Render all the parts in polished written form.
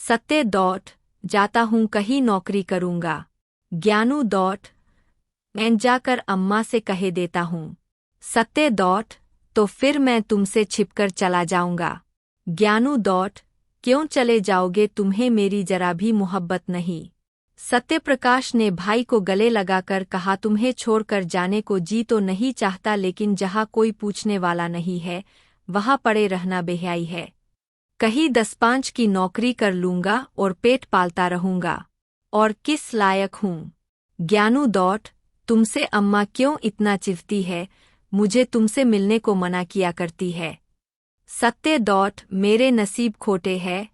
सत्य डॉट जाता हूँ कहीं नौकरी करूँगा। ज्ञानू डॉट मैं जाकर अम्मा से कह देता हूँ। सत्य डॉट तो फिर मैं तुमसे छिपकर चला जाऊँगा। ज्ञानू डॉट क्यों चले जाओगे, तुम्हें मेरी जरा भी मोहब्बत नहीं। सत्यप्रकाश ने भाई को गले लगाकर कहा, तुम्हें छोड़कर जाने को जी तो नहीं चाहता, लेकिन जहाँ कोई पूछने वाला नहीं है वहाँ पड़े रहना बेहयाई है। कहीं 10-5 की नौकरी कर लूँगा और पेट पालता रहूँगा, और किस लायक हूँ। ज्ञानू डॉट तुमसे अम्मा क्यों इतना चिढ़ती है, मुझे तुमसे मिलने को मना किया करती है। सत्य डॉट मेरे नसीब खोटे हैं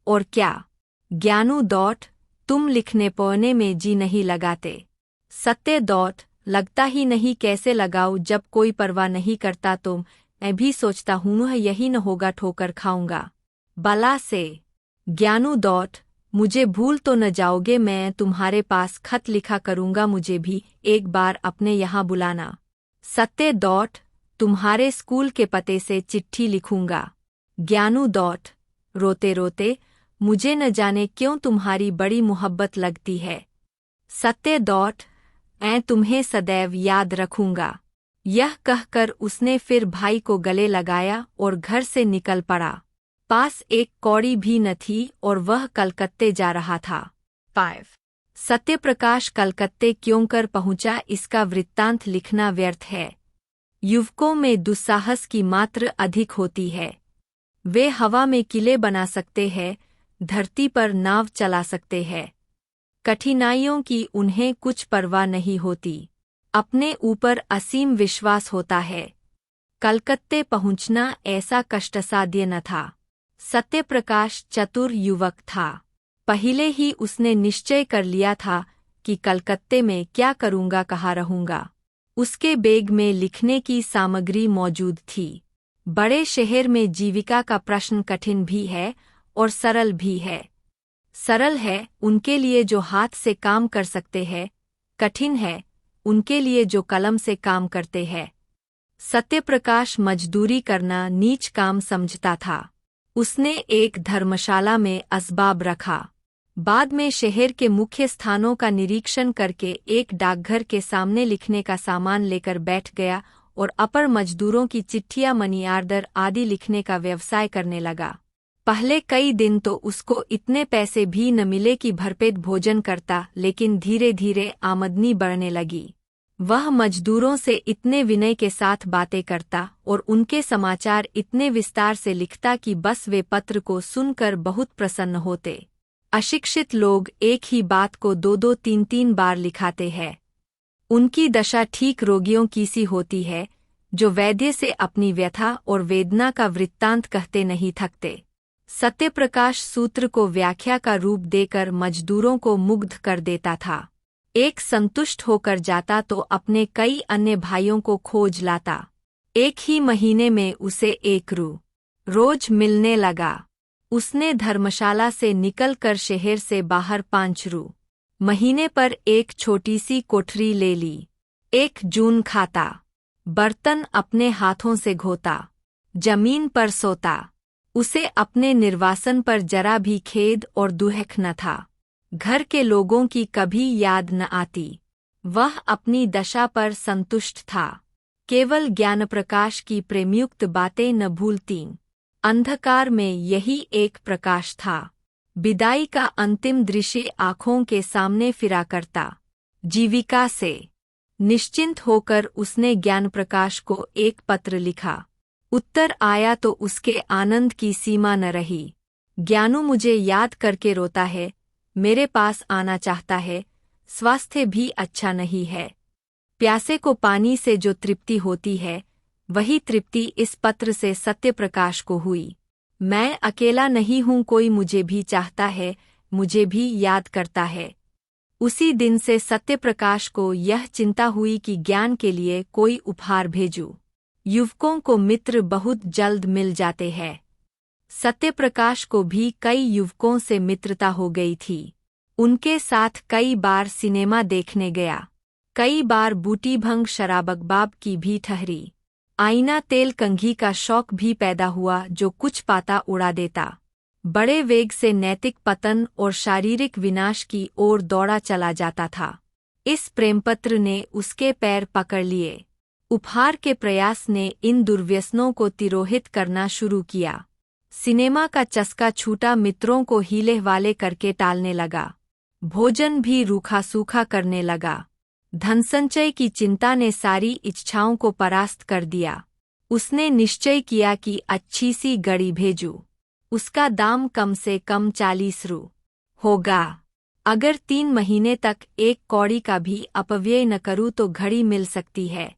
और क्या। ज्ञानू डॉट तुम लिखने पढ़ने में जी नहीं लगाते। सत्य डॉट लगता ही नहीं, कैसे लगाऊं जब कोई परवाह नहीं करता, तो मैं भी सोचता हूँ यही न होगा, ठोकर खाऊंगा बला से। ज्ञानू डॉट मुझे भूल तो न जाओगे, मैं तुम्हारे पास खत लिखा करूँगा, मुझे भी एक बार अपने यहाँ बुलाना। सत्य डॉट तुम्हारे स्कूल के पते से चिट्ठी लिखूंगा। ज्ञानू डॉट रोते रोते मुझे न जाने क्यों तुम्हारी बड़ी मोहब्बत लगती है। सत्य डॉट मैं तुम्हें सदैव याद रखूंगा। यह कहकर उसने फिर भाई को गले लगाया और घर से निकल पड़ा। पास एक कौड़ी भी न थी और वह कलकत्ते जा रहा था। 5 सत्यप्रकाश कलकत्ते क्यों कर पहुंचा, इसका वृत्तांत लिखना व्यर्थ है। युवकों में दुस्साहस की मात्रा अधिक होती है। वे हवा में किले बना सकते हैं, धरती पर नाव चला सकते हैं। कठिनाइयों की उन्हें कुछ परवाह नहीं होती, अपने ऊपर असीम विश्वास होता है। कलकत्ते पहुंचना ऐसा कष्टसाध्य न था। सत्यप्रकाश चतुर युवक था। पहले ही उसने निश्चय कर लिया था कि कलकत्ते में क्या करूँगा, कहाँ रहूँगा। उसके बैग में लिखने की सामग्री मौजूद थी। बड़े शहर में जीविका का प्रश्न कठिन भी है और सरल भी है। सरल है उनके लिए जो हाथ से काम कर सकते हैं, कठिन है उनके लिए जो कलम से काम करते हैं। सत्यप्रकाश मजदूरी करना नीच काम समझता था। उसने एक धर्मशाला में असबाब रखा। बाद में शहर के मुख्य स्थानों का निरीक्षण करके एक डाकघर के सामने लिखने का सामान लेकर बैठ गया और अपर मजदूरों की चिट्ठियां, मनी ऑर्डर आदि लिखने का व्यवसाय करने लगा। पहले कई दिन तो उसको इतने पैसे भी न मिले कि भरपेट भोजन करता, लेकिन धीरे धीरे आमदनी बढ़ने लगी। वह मजदूरों से इतने विनय के साथ बातें करता और उनके समाचार इतने विस्तार से लिखता कि बस वे पत्र को सुनकर बहुत प्रसन्न होते। अशिक्षित लोग एक ही बात को 2-2, 3-3 बार लिखाते हैं। उनकी दशा ठीक रोगियों की सी होती है, जो वैद्य से अपनी व्यथा और वेदना का वृत्तांत कहते नहीं थकते। सत्यप्रकाश सूत्र को व्याख्या का रूप देकर मजदूरों को मुग्ध कर देता था। एक संतुष्ट होकर जाता तो अपने कई अन्य भाइयों को खोज लाता। एक ही महीने में उसे 1 रू रोज मिलने लगा। उसने धर्मशाला से निकलकर शहर से बाहर 5 रू महीने पर एक छोटी सी कोठरी ले ली। 1 जून खाता, बर्तन अपने हाथों से धोता, जमीन पर सोता। उसे अपने निर्वासन पर जरा भी खेद और दुख न था। घर के लोगों की कभी याद न आती। वह अपनी दशा पर संतुष्ट था। केवल ज्ञानप्रकाश की प्रेमयुक्त बातें न भूलती। अंधकार में यही एक प्रकाश था। विदाई का अंतिम दृश्य आँखों के सामने फिरा करता। जीविका से निश्चिंत होकर उसने ज्ञानप्रकाश को एक पत्र लिखा। उत्तर आया तो उसके आनंद की सीमा न रही। ज्ञानू मुझे याद करके रोता है, मेरे पास आना चाहता है, स्वास्थ्य भी अच्छा नहीं है। प्यासे को पानी से जो तृप्ति होती है, वही तृप्ति इस पत्र से सत्यप्रकाश को हुई। मैं अकेला नहीं हूँ, कोई मुझे भी चाहता है, मुझे भी याद करता है। उसी दिन से सत्यप्रकाश को यह चिंता हुई कि ज्ञान के लिए कोई उपहार भेजूं। युवकों को मित्र बहुत जल्द मिल जाते हैं। सत्यप्रकाश को भी कई युवकों से मित्रता हो गई थी। उनके साथ कई बार सिनेमा देखने गया, कई बार बूटी भंग शराबकबाब की भी ठहरी। आईना तेल कंघी का शौक भी पैदा हुआ, जो कुछ पाता उड़ा देता। बड़े वेग से नैतिक पतन और शारीरिक विनाश की ओर दौड़ा चला जाता था। इस प्रेमपत्र ने उसके पैर पकड़ लिए। उपहार के प्रयास ने इन दुर्व्यसनों को तिरोहित करना शुरू किया। सिनेमा का चस्का छूटा, मित्रों को हीले वाले करके टालने लगा। भोजन भी रूखा सूखा करने लगा। धनसंचय की चिंता ने सारी इच्छाओं को परास्त कर दिया। उसने निश्चय किया कि अच्छी सी घड़ी भेजूं। उसका दाम कम से कम 40 रु होगा। अगर 3 महीने तक 1 कौड़ी का भी अपव्यय न करूं तो घड़ी मिल सकती है।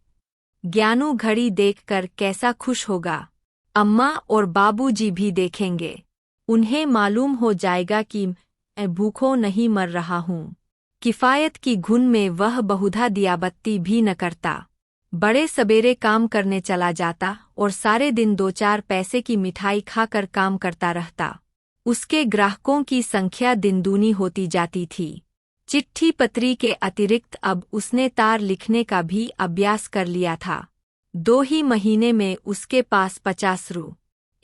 ज्ञानू घड़ी देखकर कैसा खुश होगा। अम्मा और बाबूजी भी देखेंगे। उन्हें मालूम हो जाएगा कि मैं भूखों नहीं मर रहा हूँ। किफ़ायत की घुन में वह बहुधा दियाबत्ती भी न करता। बड़े सबेरे काम करने चला जाता और सारे दिन 2-4 पैसे की मिठाई खाकर काम करता रहता। उसके ग्राहकों की संख्या दिन दूनी होती जाती थी। चिट्ठी पत्री के अतिरिक्त अब उसने तार लिखने का भी अभ्यास कर लिया था। 2 ही महीने में उसके पास 50 रु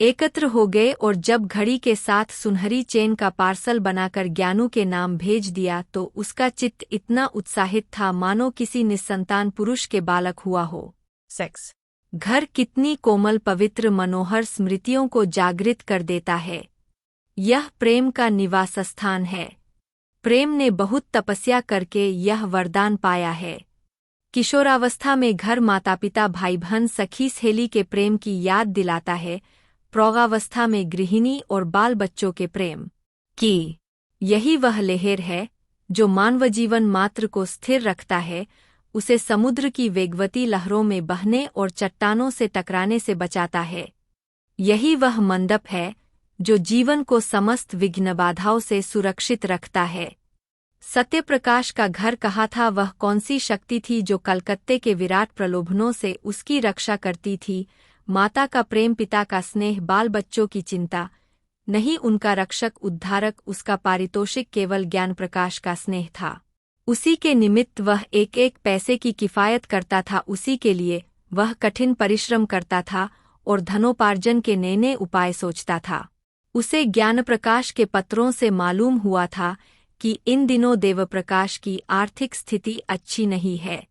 एकत्र हो गए और जब घड़ी के साथ सुनहरी चेन का पार्सल बनाकर ज्ञानू के नाम भेज दिया तो उसका चित्त इतना उत्साहित था मानो किसी निस्संतान पुरुष के बालक हुआ हो। सेक्स घर कितनी कोमल पवित्र मनोहर स्मृतियों को जागृत कर देता है। यह प्रेम का निवास स्थान है। प्रेम ने बहुत तपस्या करके यह वरदान पाया है। किशोरावस्था में घर माता पिता भाई बहन सखी सहेली के प्रेम की याद दिलाता है। प्रौढ़ावस्था में गृहिणी और बाल बच्चों के प्रेम की यही वह लहर है जो मानव जीवन मात्र को स्थिर रखता है, उसे समुद्र की वेगवती लहरों में बहने और चट्टानों से टकराने से बचाता है। यही वह मंडप है जो जीवन को समस्त विघ्न बाधाओं से सुरक्षित रखता है। सत्यप्रकाश का घर कहा था, वह कौन सी शक्ति थी जो कलकत्ते के विराट प्रलोभनों से उसकी रक्षा करती थी। माता का प्रेम, पिता का स्नेह, बाल बच्चों की चिंता नहीं, उनका रक्षक उद्धारक, उसका पारितोषिक केवल ज्ञान प्रकाश का स्नेह था। उसी के निमित्त वह एक एक पैसे की किफ़ायत करता था, उसी के लिए वह कठिन परिश्रम करता था और धनोपार्जन के नए नए उपाय सोचता था। उसे ज्ञान प्रकाश के पत्रों से मालूम हुआ था कि इन दिनों देवप्रकाश की आर्थिक स्थिति अच्छी नहीं है।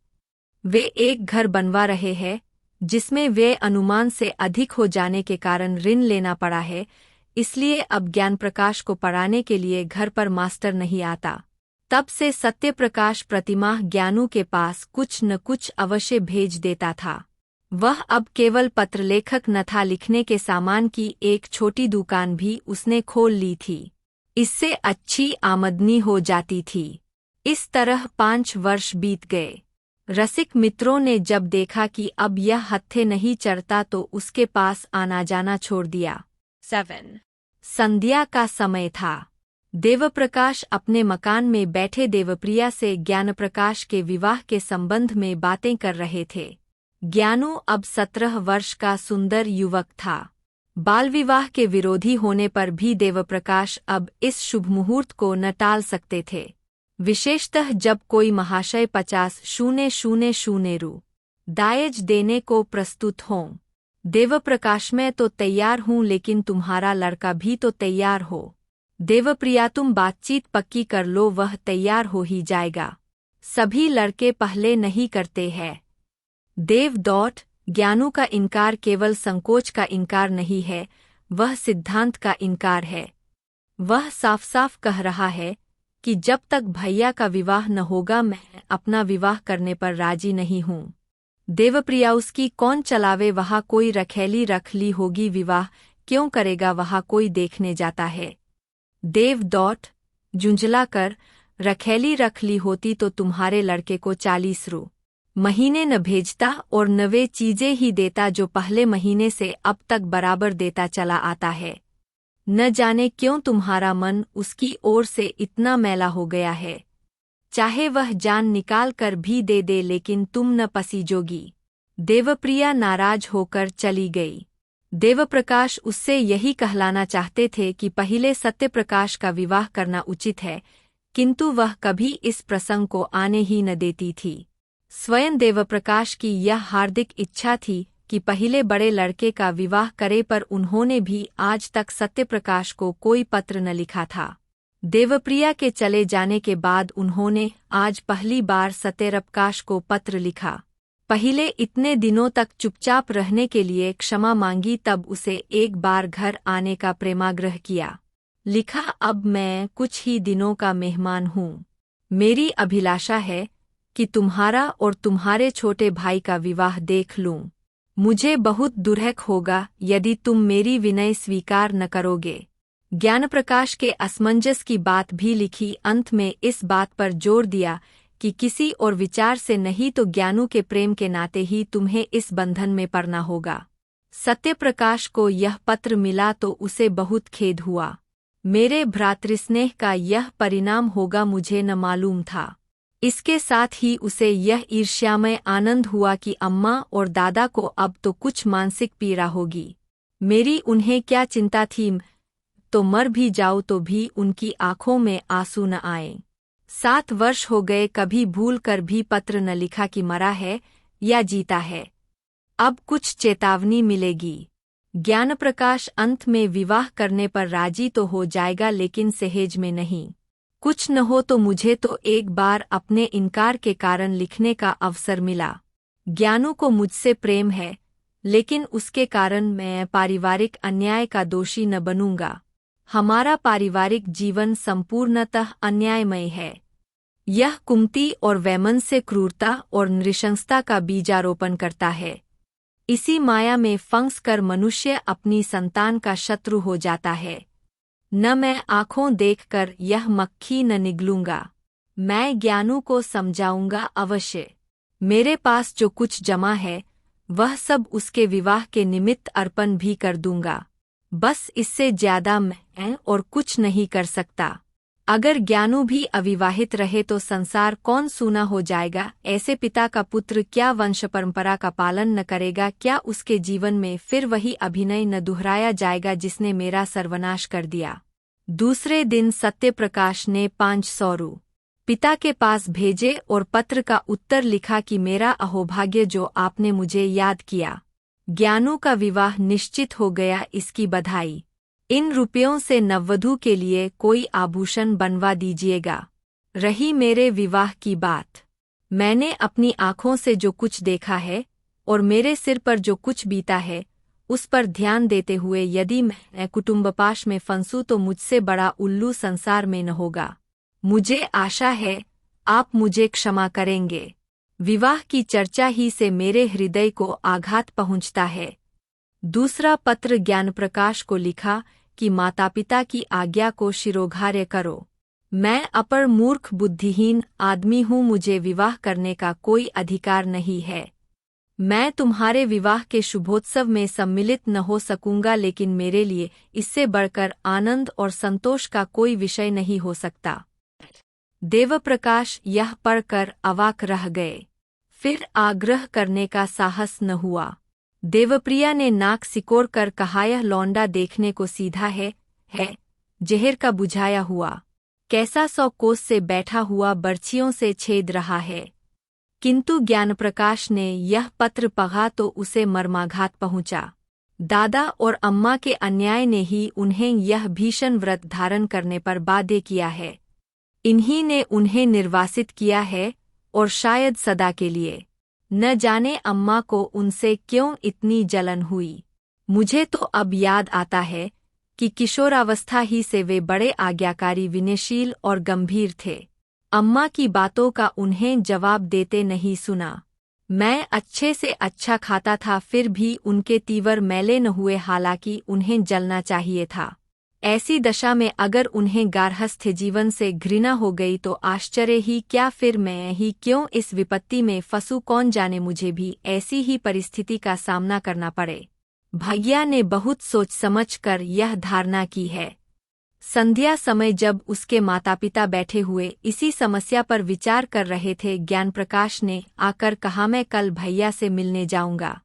वे एक घर बनवा रहे हैं जिसमें वे अनुमान से अधिक हो जाने के कारण ऋण लेना पड़ा है, इसलिए अब ज्ञान प्रकाश को पढ़ाने के लिए घर पर मास्टर नहीं आता। तब से सत्यप्रकाश प्रतिमाह ज्ञानू के पास कुछ न कुछ अवश्य भेज देता था। वह अब केवल पत्रलेखक न था, लिखने के सामान की एक छोटी दुकान भी उसने खोल ली थी। इससे अच्छी आमदनी हो जाती थी। इस तरह 5 वर्ष बीत गए। रसिक मित्रों ने जब देखा कि अब यह हत्थे नहीं चढ़ता तो उसके पास आना जाना छोड़ दिया। 7 संध्या का समय था। देवप्रकाश अपने मकान में बैठे देवप्रिया से ज्ञानप्रकाश के विवाह के संबंध में बातें कर रहे थे। ज्ञानू अब 17 वर्ष का सुंदर युवक था। बाल विवाह के विरोधी होने पर भी देवप्रकाश अब इस शुभ मुहूर्त को न टाल सकते थे, विशेषतः जब कोई महाशय 50,000 रु दायज देने को प्रस्तुत हों। देवप्रकाश, मैं तो तैयार हूँ, लेकिन तुम्हारा लड़का भी तो तैयार हो। देवप्रिया, तुम बातचीत पक्की कर लो, वह तैयार हो ही जाएगा। सभी लड़के पहले नहीं करते हैं। देव डॉट ज्ञानू का इनकार केवल संकोच का इनकार नहीं है, वह सिद्धांत का इनकार है। वह साफ साफ कह रहा है कि जब तक भैया का विवाह न होगा मैं अपना विवाह करने पर राजी नहीं हूँ। देवप्रिया, उसकी कौन चलावे, वहाँ कोई रखेली रख ली होगी, विवाह क्यों करेगा, वहाँ कोई देखने जाता है। देव डॉट झुंझला कर, रखेली रख ली होती तो तुम्हारे लड़के को 40 रु महीने न भेजता और न वे चीजें ही देता जो पहले महीने से अब तक बराबर देता चला आता है। न जाने क्यों तुम्हारा मन उसकी ओर से इतना मैला हो गया है। चाहे वह जान निकाल कर भी दे दे, लेकिन तुम न पसीजोगी। देवप्रिया नाराज होकर चली गई। देवप्रकाश उससे यही कहलाना चाहते थे कि पहले सत्यप्रकाश का विवाह करना उचित है, किंतु वह कभी इस प्रसंग को आने ही न देती थी। स्वयं देवप्रकाश की यह हार्दिक इच्छा थी कि पहले बड़े लड़के का विवाह करे, पर उन्होंने भी आज तक सत्यप्रकाश को कोई पत्र न लिखा था। देवप्रिया के चले जाने के बाद उन्होंने आज पहली बार सत्यप्रकाश को पत्र लिखा। पहले इतने दिनों तक चुपचाप रहने के लिए क्षमा मांगी, तब उसे एक बार घर आने का प्रेमाग्रह किया। लिखा, अब मैं कुछ ही दिनों का मेहमान हूँ। मेरी अभिलाषा है कि तुम्हारा और तुम्हारे छोटे भाई का विवाह देख लूं। मुझे बहुत दुर्हक होगा यदि तुम मेरी विनय स्वीकार न करोगे। ज्ञानप्रकाश के असमंजस की बात भी लिखी। अंत में इस बात पर जोर दिया कि किसी और विचार से नहीं तो ज्ञानू के प्रेम के नाते ही तुम्हें इस बंधन में पड़ना होगा। सत्यप्रकाश को यह पत्र मिला तो उसे बहुत खेद हुआ। मेरे भ्रातृस्नेह का यह परिणाम होगा मुझे न मालूम था। इसके साथ ही उसे यह ईर्ष्यामय आनंद हुआ कि अम्मा और दादा को अब तो कुछ मानसिक पीड़ा होगी। मेरी उन्हें क्या चिंता थी, तो मर भी जाऊँ तो भी उनकी आंखों में आंसू न आए। 7 वर्ष हो गए, कभी भूल कर भी पत्र न लिखा कि मरा है या जीता है। अब कुछ चेतावनी मिलेगी। ज्ञानप्रकाश अंत में विवाह करने पर राजी तो हो जाएगा, लेकिन सहेज में नहीं। कुछ न हो तो मुझे तो एक बार अपने इनकार के कारण लिखने का अवसर मिला। ज्ञानू को मुझसे प्रेम है, लेकिन उसके कारण मैं पारिवारिक अन्याय का दोषी न बनूंगा। हमारा पारिवारिक जीवन संपूर्णतः अन्यायमय है। यह कुमति और वैमनस्य, क्रूरता और नृशंसता का बीजारोपण करता है। इसी माया में फंस कर मनुष्य अपनी संतान का शत्रु हो जाता है। न मैं आँखों देखकर यह मक्खी न निगलूंगा। मैं ज्ञानू को समझाऊंगा अवश्य। मेरे पास जो कुछ जमा है वह सब उसके विवाह के निमित्त अर्पण भी कर दूंगा। बस इससे ज्यादा मैं और कुछ नहीं कर सकता। अगर ज्ञानू भी अविवाहित रहे तो संसार कौन सूना हो जाएगा। ऐसे पिता का पुत्र क्या वंश परंपरा का पालन न करेगा? क्या उसके जीवन में फिर वही अभिनय न दोहराया जाएगा जिसने मेरा सर्वनाश कर दिया? दूसरे दिन सत्यप्रकाश ने 500 रु पिता के पास भेजे और पत्र का उत्तर लिखा कि मेरा अहोभाग्य जो आपने मुझे याद किया। ज्ञानू का विवाह निश्चित हो गया, इसकी बधाई। इन रुपयों से नववधू के लिए कोई आभूषण बनवा दीजिएगा। रही मेरे विवाह की बात, मैंने अपनी आँखों से जो कुछ देखा है और मेरे सिर पर जो कुछ बीता है उस पर ध्यान देते हुए यदि मैं कुटुंबपाश में फंसूं तो मुझसे बड़ा उल्लू संसार में न होगा। मुझे आशा है आप मुझे क्षमा करेंगे। विवाह की चर्चा ही से मेरे हृदय को आघात पहुंचता है। दूसरा पत्र ज्ञानप्रकाश को लिखा कि माता-पिता की आज्ञा को शिरोधार्य करो। मैं अपर मूर्ख बुद्धिहीन आदमी हूँ, मुझे विवाह करने का कोई अधिकार नहीं है। मैं तुम्हारे विवाह के शुभोत्सव में सम्मिलित न हो सकूंगा, लेकिन मेरे लिए इससे बढ़कर आनंद और संतोष का कोई विषय नहीं हो सकता। देवप्रकाश यह पढ़कर अवाक रह गए। फिर आग्रह करने का साहस न हुआ। देवप्रिया ने नाक सिकोड़ कर कहा, यह लौंडा देखने को सीधा है जहर का बुझाया हुआ। कैसा 100 कोस से बैठा हुआ बर्छियों से छेद रहा है। किंतु ज्ञानप्रकाश ने यह पत्र पढ़ा तो उसे मर्माघात पहुंचा। दादा और अम्मा के अन्याय ने ही उन्हें यह भीषण व्रत धारण करने पर बाध्य किया है। इन्हीं ने उन्हें निर्वासित किया है और शायद सदा के लिए। न जाने अम्मा को उनसे क्यों इतनी जलन हुई। मुझे तो अब याद आता है कि किशोरावस्था ही से वे बड़े आज्ञाकारी, विनयशील और गंभीर थे। अम्मा की बातों का उन्हें जवाब देते नहीं सुना। मैं अच्छे से अच्छा खाता था, फिर भी उनके तीवर मैले न हुए, हालांकि उन्हें जलना चाहिए था। ऐसी दशा में अगर उन्हें गार्हस्थ जीवन से घृणा हो गई तो आश्चर्य ही क्या, फिर मैं ही क्यों इस विपत्ति में फंसूं? कौन जाने मुझे भी ऐसी ही परिस्थिति का सामना करना पड़े। भैया ने बहुत सोच समझ कर यह धारणा की है। संध्या समय जब उसके माता-पिता बैठे हुए इसी समस्या पर विचार कर रहे थे, ज्ञानप्रकाश ने आकर कहा, मैं कल भैया से मिलने जाऊंगा।